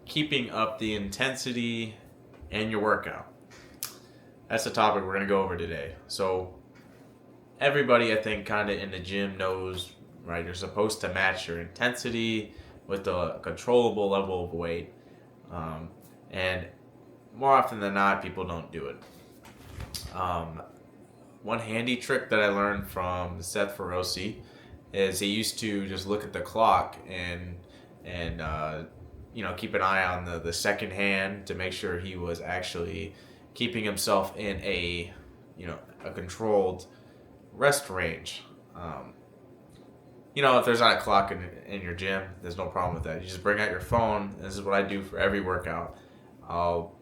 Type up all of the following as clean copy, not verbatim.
keeping up the intensity in your workout. That's the topic we're going to go over today. So, everybody, I think, kind of in the gym knows, right? You're supposed to match your intensity with a controllable level of weight. And more often than not, people don't do it. One handy trick that I learned from Seth Feroce is he used to just look at the clock and keep an eye on the second hand to make sure he was actually keeping himself in a controlled rest range. If there's not a clock in your gym, there's no problem with that. You just bring out your phone. This is what I do for every workout. I'll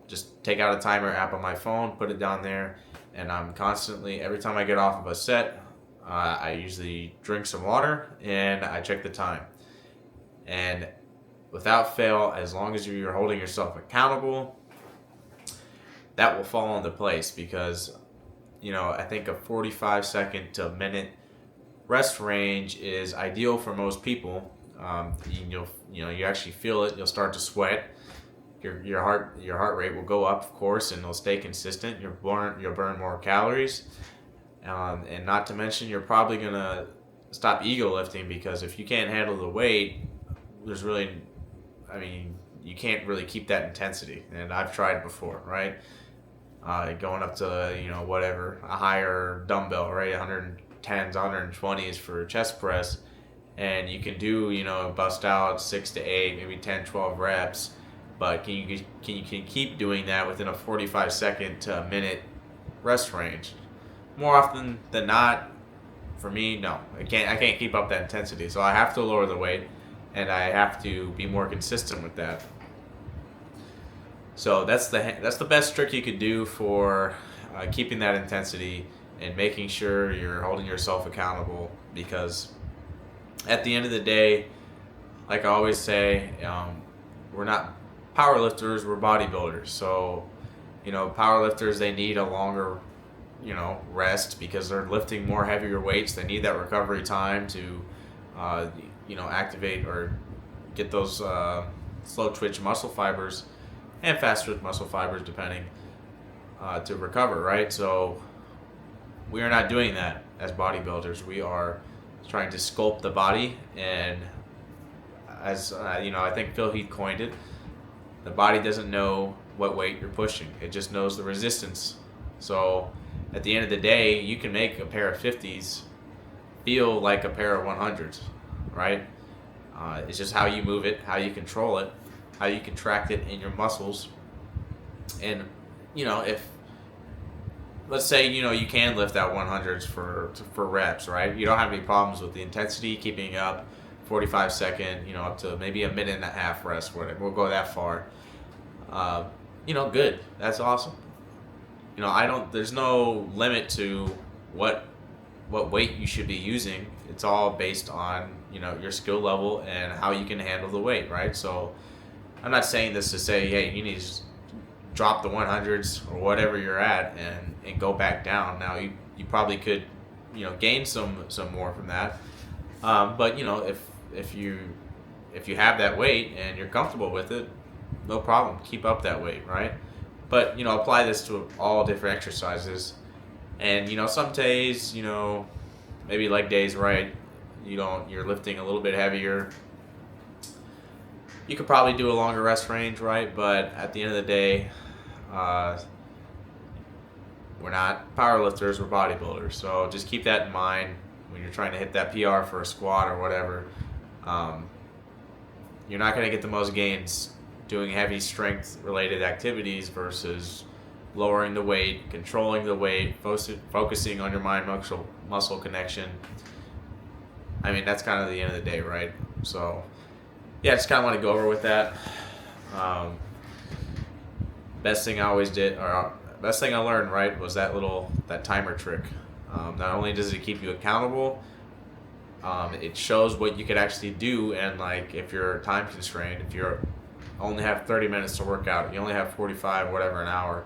just take out a timer app on my phone, put it down there, and I'm constantly, every time I get off of a set, I usually drink some water and I check the time. And without fail, as long as you're holding yourself accountable, that will fall into place because, I think a 45 second to a minute rest range is ideal for most people. You actually feel it. You'll start to sweat. Your heart rate will go up, of course, and it'll stay consistent. You'll burn more calories, and not to mention you're probably gonna stop ego lifting because if you can't handle the weight, you can't really keep that intensity. And I've tried it before, right? Going up to a higher dumbbell, right? 110s, 120s for chest press, and you can do bust out 6 to 8, maybe 10, 12 reps. But can you keep doing that within a 45 second to a minute rest range? More often than not, for me, no. I can't keep up that intensity. So I have to lower the weight, and I have to be more consistent with that. So that's the best trick you could do for keeping that intensity and making sure you're holding yourself accountable. Because at the end of the day, like I always say, we're not powerlifters, we're bodybuilders. So, powerlifters, they need a longer, rest because they're lifting more heavier weights. They need that recovery time to, activate or get those slow twitch muscle fibers and fast twitch muscle fibers, depending, to recover, right? So, we are not doing that as bodybuilders. We are trying to sculpt the body, and as I think Phil Heath coined it, the body doesn't know what weight you're pushing. It just knows the resistance. So at the end of the day, you can make a pair of 50s feel like a pair of 100s, right? It's just how you move it, how you control it, how you contract it in your muscles. And, if, let's say, you can lift that 100s for reps, right? You don't have any problems with the intensity, keeping up 45 second, up to maybe a minute and a half rest, whatever. We'll go that far. Good. That's awesome. There's no limit to what weight you should be using. It's all based on, your skill level and how you can handle the weight, right? So I'm not saying this to say, hey, you need to just drop the 100s or whatever you're at and go back down. Now you probably could, gain some more from that. But if you have that weight and you're comfortable with it, no problem. Keep up that weight, right? But apply this to all different exercises. And some days, maybe leg days, right? You're lifting a little bit heavier. You could probably do a longer rest range, right? But at the end of the day, we're not powerlifters, we're bodybuilders. So just keep that in mind when you're trying to hit that PR for a squat or whatever. You're not going to get the most gains doing heavy strength related activities versus lowering the weight, controlling the weight, focusing on your mind muscle connection. That's kind of the end of the day, right? So yeah, I just kind of want to go over with that. Best thing I learned, right, was that timer trick. Not only does it keep you accountable, it shows what you could actually do. And like, if you're time constrained, if you're only have 30 minutes to work out, you only have 45, whatever, an hour,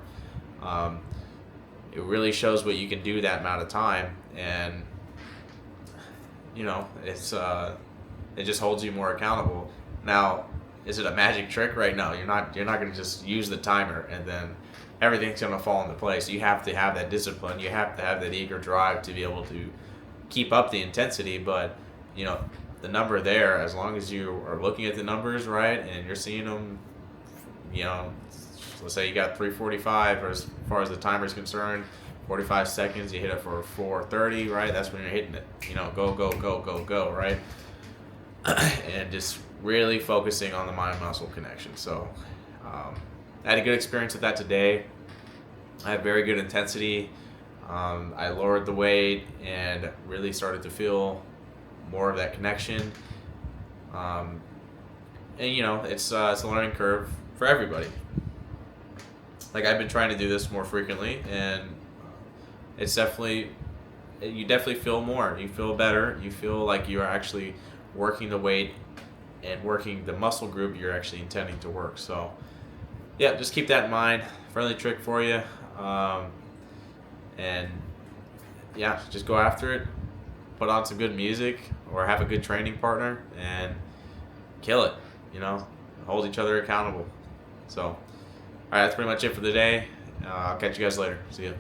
it really shows what you can do that amount of time. And it just holds you more accountable. Now, is it a magic trick? Right? No, you're not. You're not going to just use the timer and then everything's going to fall into place. You have to have that discipline. You have to have that eager drive to be able to keep up the intensity. But you know, the number there, as long as you are looking at the numbers right and you're seeing them, you know, let's say you got 345, or as far as the timer is concerned, 45 seconds, you hit it for 430, right? That's when you're hitting it. You know, go, go, go, go, go, right? And just really focusing on the mind muscle connection. So I had a good experience with that today. I had very good intensity. I lowered the weight and really started to feel more of that connection. And you know, it's a learning curve for everybody. Like, I've been trying to do this more frequently, and it's definitely, you definitely feel more. You feel better. You feel like you are actually working the weight and working the muscle group you're actually intending to work. So yeah, just keep that in mind. Friendly trick for you. And yeah, just go after it. Put on some good music or have a good training partner and kill it. You know, hold each other accountable. So, all right, that's pretty much it for the day. I'll catch you guys later. See ya.